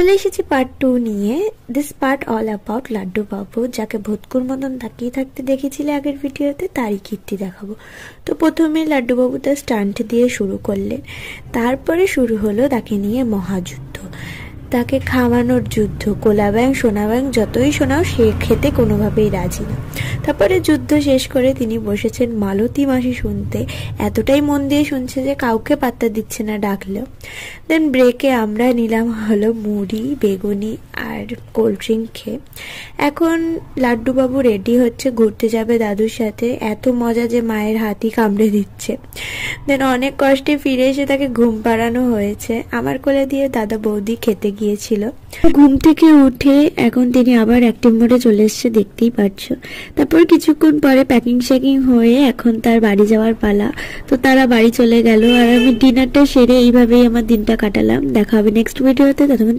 চলে এসেছি পার্ট 2 নিয়ে। This part all about Laddu Babu, যাকে ভূতকুর মতন তাকিয়ে থাকতে দেখেছিলে আগের ভিডিওতে, তারই কীর্তি দেখাবো। তো প্রথমে লাড্ডু বাবু তার স্টান্ট দিয়ে শুরু করলেন, তারপরে শুরু হলো তাকে নিয়ে মহাযুদ্ধ, তাকে খাওয়ানোর যুদ্ধ। কোলা ব্যাং সোনা ব্যাং যতই শোনাও সে খেতে কোনোভাবেই রাজি না। তারপরে যুদ্ধ শেষ করে তিনি বসেছেন মালতী মাসি শুনতে, এতটাই মন দিয়ে শুনছে যে কাউকে পাত্তা দিচ্ছে না ডাকলেও। দেন ব্রেকে আমরা নিলাম হলো মুড়ি, বেগুনি আর কোল্ড ড্রিঙ্ক খেয়ে। এখন লাড্ডুবাবু রেডি হচ্ছে, ঘুরতে যাবে দাদুর সাথে। এত মজা যে মায়ের হাতই কামড়ে দিচ্ছে। দেন অনেক কষ্টে ফিরে এসে তাকে ঘুম পাড়ানো হয়েছে। আমার কোলে দিয়ে দাদা বৌদি খেতে গিয়েছিল। ঘুম থেকে উঠে এখন তিনি আবার অ্যাক্টিভ মোডে চলে এসছে, দেখতেই পাচ্ছো। তারপর কিছুক্ষণ পরে প্যাকিং শ্যাকিং হয়ে এখন তার বাড়ি যাওয়ার পালা। তো তারা বাড়ি চলে গেল আর আমি ডিনারটা সেরে এইভাবেই আমার দিনটা কাটালাম। দেখা হবে নেক্সট ভিডিওতে। ততক্ষণ